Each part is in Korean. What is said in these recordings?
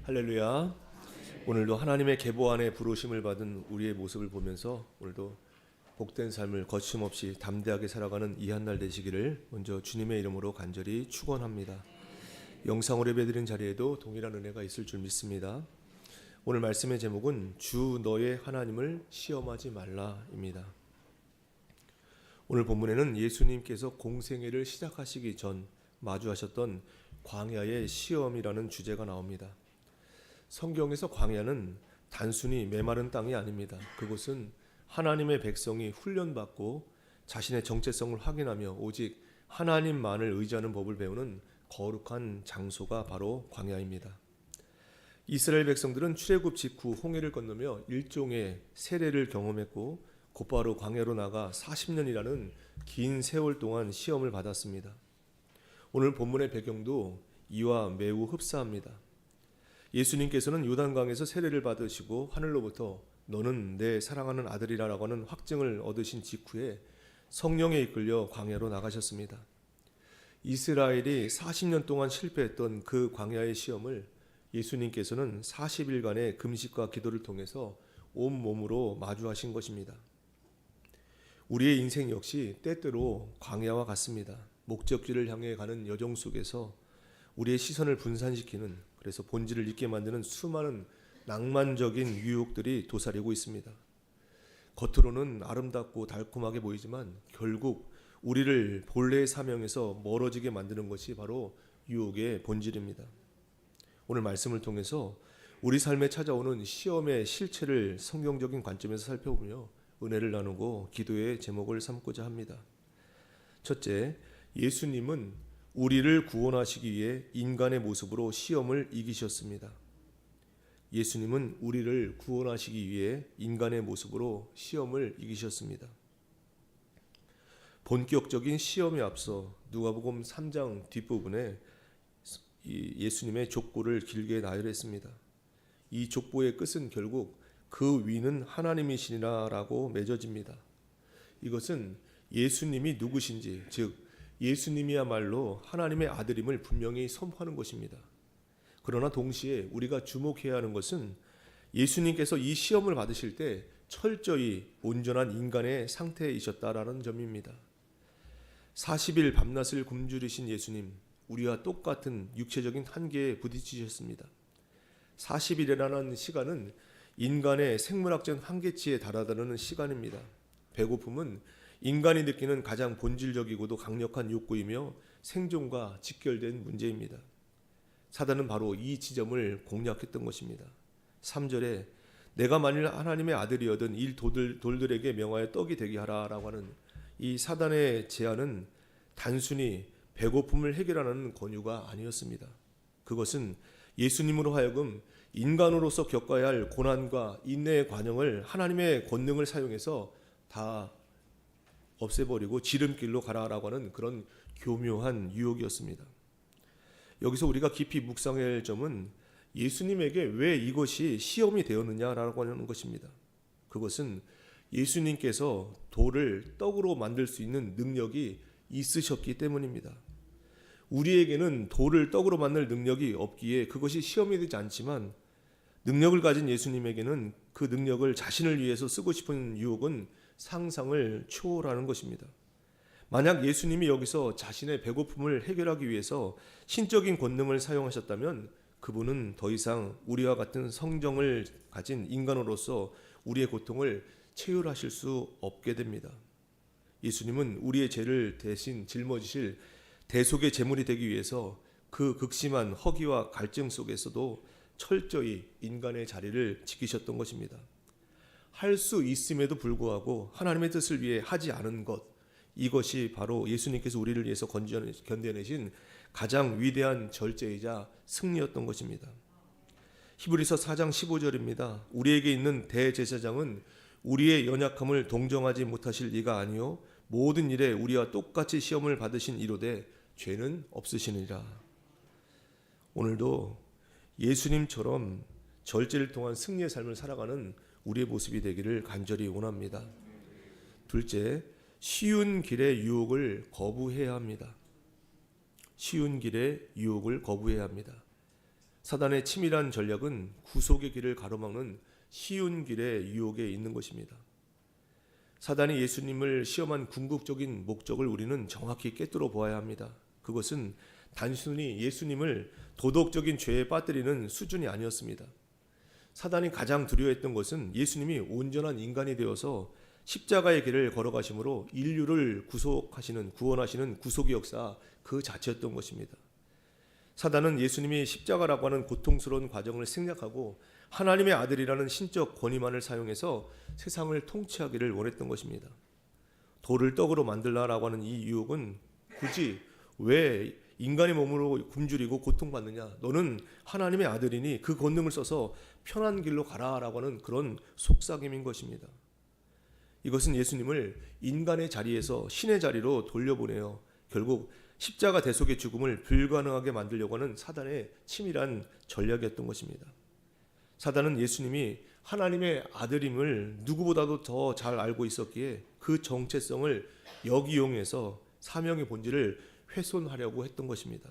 할렐루야. 오늘도 하나님의 계보 안에 부르심을 받은 우리의 모습을 보면서 오늘도 복된 삶을 거침없이 담대하게 살아가는 이 한 날 되시기를 먼저 주님의 이름으로 간절히 축원합니다. 영상으로 예배드린 자리에도 동일한 은혜가 있을 줄 믿습니다. 오늘 말씀의 제목은 주 너의 하나님을 시험하지 말라입니다. 오늘 본문에는 예수님께서 공생애를 시작하시기 전 마주하셨던 광야의 시험이라는 주제가 나옵니다. 성경에서 광야는 단순히 메마른 땅이 아닙니다. 그곳은 하나님의 백성이 훈련받고 자신의 정체성을 확인하며 오직 하나님만을 의지하는 법을 배우는 거룩한 장소가 바로 광야입니다. 이스라엘 백성들은 출애굽 직후 홍해를 건너며 일종의 세례를 경험했고 곧바로 광야로 나가 40년이라는 긴 세월 동안 시험을 받았습니다. 오늘 본문의 배경도 이와 매우 흡사합니다. 예수님께서는 요단강에서 세례를 받으시고 하늘로부터 너는 내 사랑하는 아들이라고 하는 확증을 얻으신 직후에 성령에 이끌려 광야로 나가셨습니다. 이스라엘이 40년 동안 실패했던 그 광야의 시험을 예수님께서는 40일간의 금식과 기도를 통해서 온몸으로 마주하신 것입니다. 우리의 인생 역시 때때로 광야와 같습니다. 목적지를 향해 가는 여정 속에서 우리의 시선을 분산시키는, 그래서 본질을 잊게 만드는 수많은 낭만적인 유혹들이 도사리고 있습니다. 겉으로는 아름답고 달콤하게 보이지만 결국 우리를 본래의 사명에서 멀어지게 만드는 것이 바로 유혹의 본질입니다. 오늘 말씀을 통해서 우리 삶에 찾아오는 시험의 실체를 성경적인 관점에서 살펴보며 은혜를 나누고 기도의 제목을 삼고자 합니다. 첫째, 예수님은 우리를 구원하시기 위해 인간의 모습으로 시험을 이기셨습니다. 예수님은 우리를 구원하시기 위해 인간의 모습으로 시험을 이기셨습니다. 본격적인 시험에 앞서 누가복음 3장 뒷부분에 예수님의 족보를 길게 나열했습니다. 이 족보의 끝은 결국 그 위는 하나님이시니라라고 맺어집니다. 이것은 예수님이 누구신지, 즉 예수님이야말로 하나님의 아들임을 분명히 선포하는 것입니다. 그러나 동시에 우리가 주목해야 하는 것은 예수님께서 이 시험을 받으실 때 철저히 온전한 인간의 상태이셨다라는 점입니다. 40일 밤낮을 굶주리신 예수님, 우리와 똑같은 육체적인 한계에 부딪히셨습니다. 40일이라는 시간은 인간의 생물학적 한계치에 달하다는 시간입니다. 배고픔은 인간이 느끼는 가장 본질적이고도 강력한 욕구이며 생존과 직결된 문제입니다. 사단은 바로 이 지점을 공략했던 것입니다. 3절에 내가 만일 하나님의 아들이어든 이 돌들에게 명하여 떡이 되게 하라라고 하는 이 사단의 제안은 단순히 배고픔을 해결하는 권유가 아니었습니다. 그것은 예수님으로 하여금 인간으로서 겪어야 할 고난과 인내의 과정을 하나님의 권능을 사용해서 다 없애버리고 지름길로 가라라고 하는 그런 교묘한 유혹이었습니다. 여기서 우리가 깊이 묵상해야 할 점은 예수님에게 왜 이것이 시험이 되었느냐라고 하는 것입니다. 그것은 예수님께서 돌을 떡으로 만들 수 있는 능력이 있으셨기 때문입니다. 우리에게는 돌을 떡으로 만들 능력이 없기에 그것이 시험이 되지 않지만, 능력을 가진 예수님에게는 그 능력을 자신을 위해서 쓰고 싶은 유혹은 상상을 초월하는 것입니다. 만약 예수님이 여기서 자신의 배고픔을 해결하기 위해서 신적인 권능을 사용하셨다면 그분은 더 이상 우리와 같은 성정을 가진 인간으로서 우리의 고통을 체휼하실 수 없게 됩니다. 예수님은 우리의 죄를 대신 짊어지실 대속의 제물이 되기 위해서 그 극심한 허기와 갈증 속에서도 철저히 인간의 자리를 지키셨던 것입니다. 할 수 있음에도 불구하고 하나님의 뜻을 위해 하지 않은 것, 이것이 바로 예수님께서 우리를 위해서 견뎌내신 가장 위대한 절제이자 승리였던 것입니다. 히브리서 4장 15절입니다. 우리에게 있는 대제사장은 우리의 연약함을 동정하지 못하실 이가 아니요 모든 일에 우리와 똑같이 시험을 받으신 이로되 죄는 없으시니라. 오늘도 예수님처럼 절제를 통한 승리의 삶을 살아가는 우리의 모습이 되기를 간절히 원합니다. 둘째, 쉬운 길의 유혹을 거부해야 합니다. 쉬운 길의 유혹을 거부해야 합니다. 사단의 치밀한 전략은 구속의 길을 가로막는 쉬운 길의 유혹에 있는 것입니다. 사단이 예수님을 시험한 궁극적인 목적을 우리는 정확히 꿰뚫어 보아야 합니다. 그것은 단순히 예수님을 도덕적인 죄에 빠뜨리는 수준이 아니었습니다. 사단이 가장 두려워했던 것은 예수님이 온전한 인간이 되어서 십자가의 길을 걸어가심으로 인류를 구원하시는 구속의 역사 그 자체였던 것입니다. 사단은 예수님이 십자가라고 하는 고통스러운 과정을 생략하고 하나님의 아들이라는 신적 권위만을 사용해서 세상을 통치하기를 원했던 것입니다. 돌을 떡으로 만들라라고 하는 이 유혹은 굳이 왜 인간의 몸으로 굶주리고 고통받느냐, 너는 하나님의 아들이니 그 권능을 써서 편한 길로 가라라고 하는 그런 속삭임인 것입니다. 이것은 예수님을 인간의 자리에서 신의 자리로 돌려보내어 결국 십자가 대속의 죽음을 불가능하게 만들려고 하는 사단의 치밀한 전략이었던 것입니다. 사단은 예수님이 하나님의 아들임을 누구보다도 더 잘 알고 있었기에 그 정체성을 역이용해서 사명의 본질을 훼손하려고 했던 것입니다.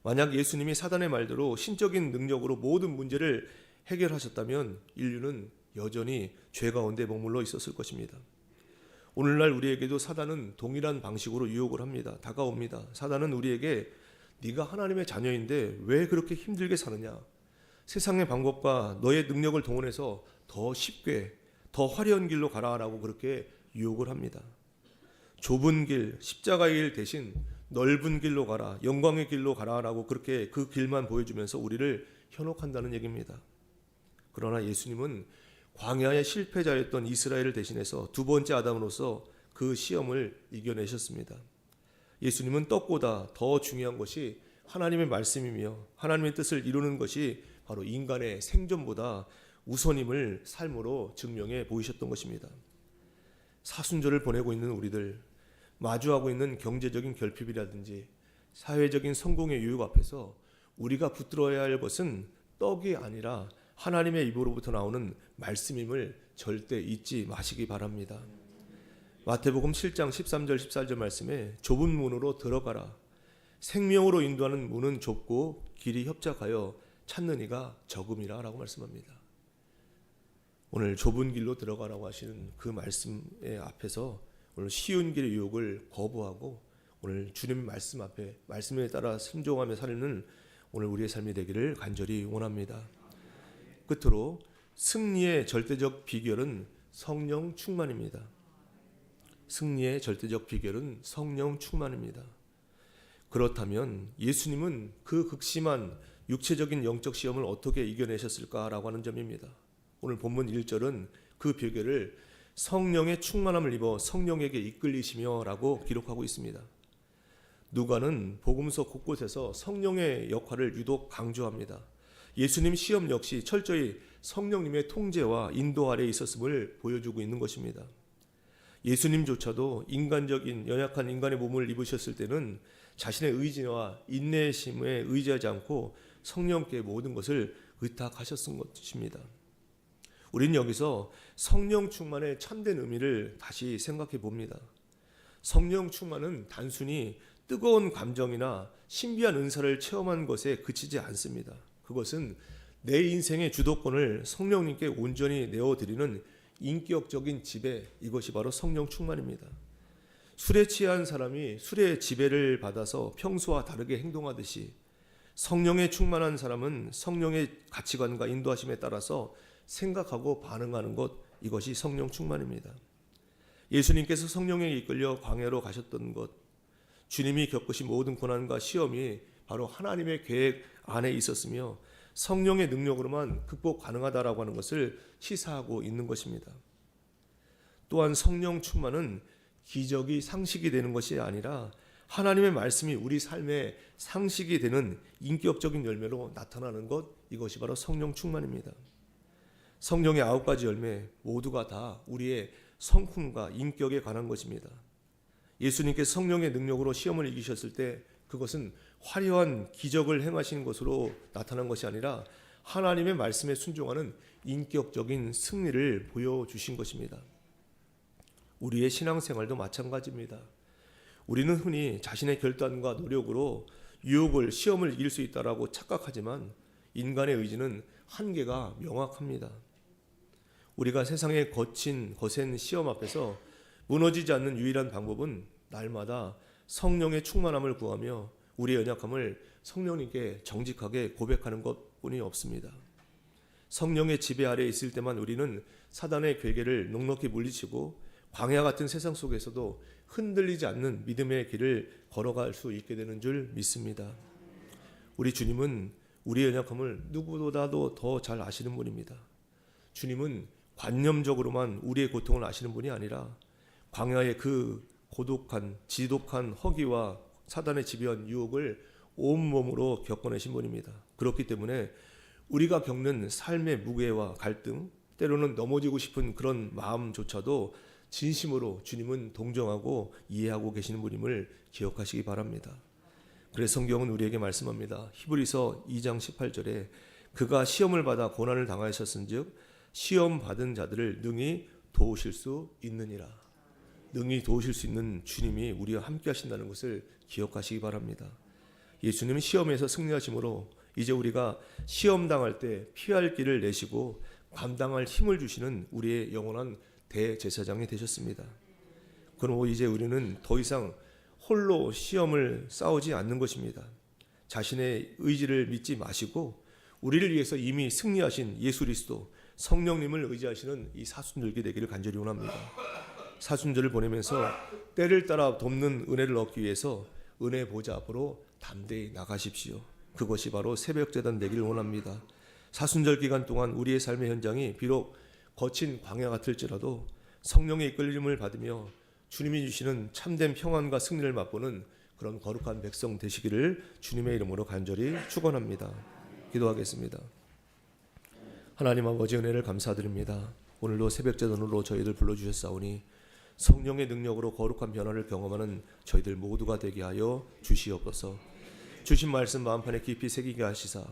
만약 예수님이 사단의 말대로 신적인 능력으로 모든 문제를 해결하셨다면 인류는 여전히 죄 가운데 머물러 있었을 것입니다. 오늘날 우리에게도 사단은 동일한 방식으로 유혹을 합니다. 다가옵니다. 사단은 우리에게 네가 하나님의 자녀인데 왜 그렇게 힘들게 사느냐, 세상의 방법과 너의 능력을 동원해서 더 쉽게 더 화려한 길로 가라라고 그렇게 유혹을 합니다. 좁은 길, 십자가의 길 대신 넓은 길로 가라, 영광의 길로 가라라고 그렇게 그 길만 보여주면서 우리를 현혹한다는 얘기입니다. 그러나 예수님은 광야의 실패자였던 이스라엘을 대신해서 두 번째 아담으로서 그 시험을 이겨내셨습니다. 예수님은 떡보다 더 중요한 것이 하나님의 말씀이며 하나님의 뜻을 이루는 것이 바로 인간의 생존보다 우선임을 삶으로 증명해 보이셨던 것입니다. 사순절을 보내고 있는 우리들, 마주하고 있는 경제적인 결핍이라든지 사회적인 성공의 유혹 앞에서 우리가 붙들어야 할 것은 떡이 아니라 하나님의 입으로부터 나오는 말씀임을 절대 잊지 마시기 바랍니다. 마태복음 7장 13절 14절 말씀에 좁은 문으로 들어가라. 생명으로 인도하는 문은 좁고 길이 협착하여 찾는 이가 적음이라 라고 말씀합니다. 오늘 좁은 길로 들어가라고 하시는 그 말씀의 앞에서 오늘 쉬운 길의 유혹을 거부하고 오늘 주님의 말씀 앞에 말씀에 따라 순종하며 사는 오늘 우리의 삶이 되기를 간절히 원합니다. 끝으로 승리의 절대적 비결은 성령 충만입니다. 승리의 절대적 비결은 성령 충만입니다. 그렇다면 예수님은 그 극심한 육체적인 영적 시험을 어떻게 이겨내셨을까라고 하는 점입니다. 오늘 본문 1절은 그 비결을 성령의 충만함을 입어 성령에게 이끌리시며 라고 기록하고 있습니다. 누가는 복음서 곳곳에서 성령의 역할을 유독 강조합니다. 예수님 시험 역시 철저히 성령님의 통제와 인도 아래에 있었음을 보여주고 있는 것입니다. 예수님조차도 인간적인 연약한 인간의 몸을 입으셨을 때는 자신의 의지와 인내심에 의지하지 않고 성령께 모든 것을 의탁하셨던 것입니다. 우리는 여기서 성령 충만의 참된 의미를 다시 생각해 봅니다. 성령 충만은 단순히 뜨거운 감정이나 신비한 은사를 체험한 것에 그치지 않습니다. 그것은 내 인생의 주도권을 성령님께 온전히 내어드리는 인격적인 지배, 이것이 바로 성령 충만입니다. 술에 취한 사람이 술의 지배를 받아서 평소와 다르게 행동하듯이 성령에 충만한 사람은 성령의 가치관과 인도하심에 따라서 생각하고 반응하는 것, 이것이 성령 충만입니다. 예수님께서 성령에 이끌려 광야로 가셨던 것, 주님이 겪으신 모든 고난과 시험이 바로 하나님의 계획 안에 있었으며 성령의 능력으로만 극복 가능하다라고 하는 것을 시사하고 있는 것입니다. 또한 성령 충만은 기적이 상식이 되는 것이 아니라 하나님의 말씀이 우리 삶의 상식이 되는 인격적인 열매로 나타나는 것, 이것이 바로 성령 충만입니다. 성령의 9가지 열매 모두가 다 우리의 성품과 인격에 관한 것입니다. 예수님께서 성령의 능력으로 시험을 이기셨을 때 그것은 화려한 기적을 행하신 것으로 나타난 것이 아니라 하나님의 말씀에 순종하는 인격적인 승리를 보여주신 것입니다. 우리의 신앙생활도 마찬가지입니다. 우리는 흔히 자신의 결단과 노력으로 유혹을, 시험을 이길 수 있다고 착각하지만 인간의 의지는 한계가 명확합니다. 우리가 세상의 거센 시험 앞에서 무너지지 않는 유일한 방법은 날마다 성령의 충만함을 구하며 우리의 연약함을 성령님께 정직하게 고백하는 것뿐이 없습니다. 성령의 지배 아래 있을 때만 우리는 사단의 괴계를 넉넉히 물리치고 광야 같은 세상 속에서도 흔들리지 않는 믿음의 길을 걸어갈 수 있게 되는 줄 믿습니다. 우리 주님은 우리의 연약함을 누구보다도 더 잘 아시는 분입니다. 주님은 관념적으로만 우리의 고통을 아시는 분이 아니라 광야의 그 고독한 지독한 허기와 사단의 지배한 유혹을 온몸으로 겪어내신 분입니다. 그렇기 때문에 우리가 겪는 삶의 무게와 갈등, 때로는 넘어지고 싶은 그런 마음조차도 진심으로 주님은 동정하고 이해하고 계시는 분임을 기억하시기 바랍니다. 그래서 성경은 우리에게 말씀합니다. 히브리서 2장 18절에 그가 시험을 받아 고난을 당하셨은즉 시험 받은 자들을 능히 도우실 수 있느니라. 능히 도우실 수 있는 주님이 우리와 함께 하신다는 것을 기억하시기 바랍니다. 예수님은 시험에서 승리하심으로 이제 우리가 시험 당할 때 피할 길을 내시고 감당할 힘을 주시는 우리의 영원한 대제사장이 되셨습니다. 그러므로 이제 우리는 더 이상 홀로 시험을 싸우지 않는 것입니다. 자신의 의지를 믿지 마시고 우리를 위해서 이미 승리하신 예수 그리스도 성령님을 의지하시는 이 사순절기 되기를 간절히 원합니다. 사순절을 보내면서 때를 따라 돕는 은혜를 얻기 위해서 은혜 보좌 앞으로 담대히 나가십시오. 그것이 바로 새벽제단 되기를 원합니다. 사순절 기간 동안 우리의 삶의 현장이 비록 거친 광야 같을지라도 성령의 이끌림을 받으며 주님이 주시는 참된 평안과 승리를 맛보는 그런 거룩한 백성 되시기를 주님의 이름으로 간절히 축원합니다. 기도하겠습니다. 하나님 아버지 은혜를 감사드립니다. 오늘도 새벽제단으로 저희들 불러주셨사오니 성령의 능력으로 거룩한 변화를 경험하는 저희들 모두가 되게 하여 주시옵소서. 주신 말씀 마음판에 깊이 새기게 하시사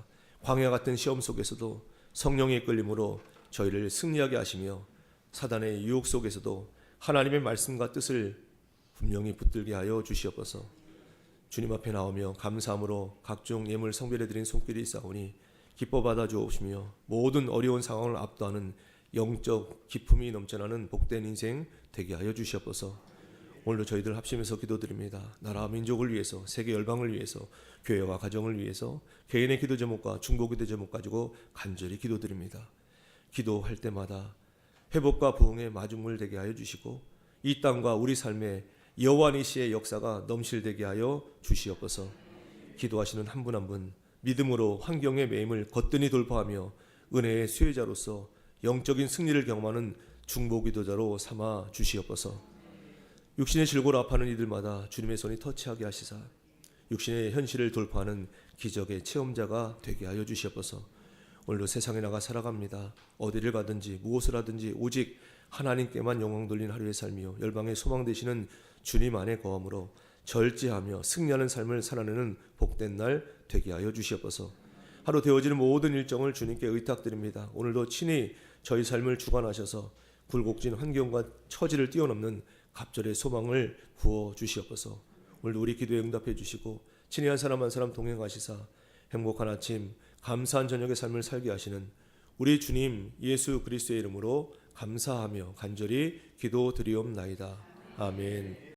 광야 같은 시험 속에서도 성령의 이끌림으로 저희를 승리하게 하시며 사단의 유혹 속에서도 하나님의 말씀과 뜻을 분명히 붙들게 하여 주시옵소서. 주님 앞에 나오며 감사함으로 각종 예물 성별해 드린 손길이 있사오니 기뻐 받아 주옵시며 모든 어려운 상황을 압도하는 영적 기품이 넘쳐나는 복된 인생 되게 하여 주시옵소서. 오늘도 저희들 합심해서 기도드립니다. 나라 민족을 위해서, 세계 열방을 위해서, 교회와 가정을 위해서 개인의 기도 제목과 중보 기도 제목 가지고 간절히 기도드립니다. 기도할 때마다 회복과 부흥의 마중물 되게 하여 주시고 이 땅과 우리 삶에 여호와 니시의 역사가 넘실되게 하여 주시옵소서. 기도하시는 한 분 한 분 믿음으로 환경의 매임을 거뜬히 돌파하며 은혜의 수혜자로서 영적인 승리를 경험하는 중보 기도자로 삼아 주시옵소서. 육신의 질고로 아파하는 이들마다 주님의 손이 터치하게 하시사 육신의 현실을 돌파하는 기적의 체험자가 되게 하여 주시옵소서. 오늘도 세상에 나가 살아갑니다. 어디를 가든지 무엇을 하든지 오직 하나님께만 영광 돌린 하루의 삶이요 열방의 소망 되시는 주님 안에 거함으로 절제하며 승리하는 삶을 살아내는 복된 날 되게 하여 주시옵소서. 하루 되어지는 모든 일정을 주님께 의탁드립니다. 오늘도 친히 저희 삶을 주관하셔서 굴곡진 환경과 처지를 뛰어넘는 갑절의 소망을 부어 주시옵소서. 오늘도 우리 기도에 응답해 주시고 친히 한 사람 한 사람 동행하시사 행복한 아침 감사한 저녁의 삶을 살게 하시는 우리 주님 예수 그리스도의 이름으로 감사하며 간절히 기도드리옵나이다. 아멘.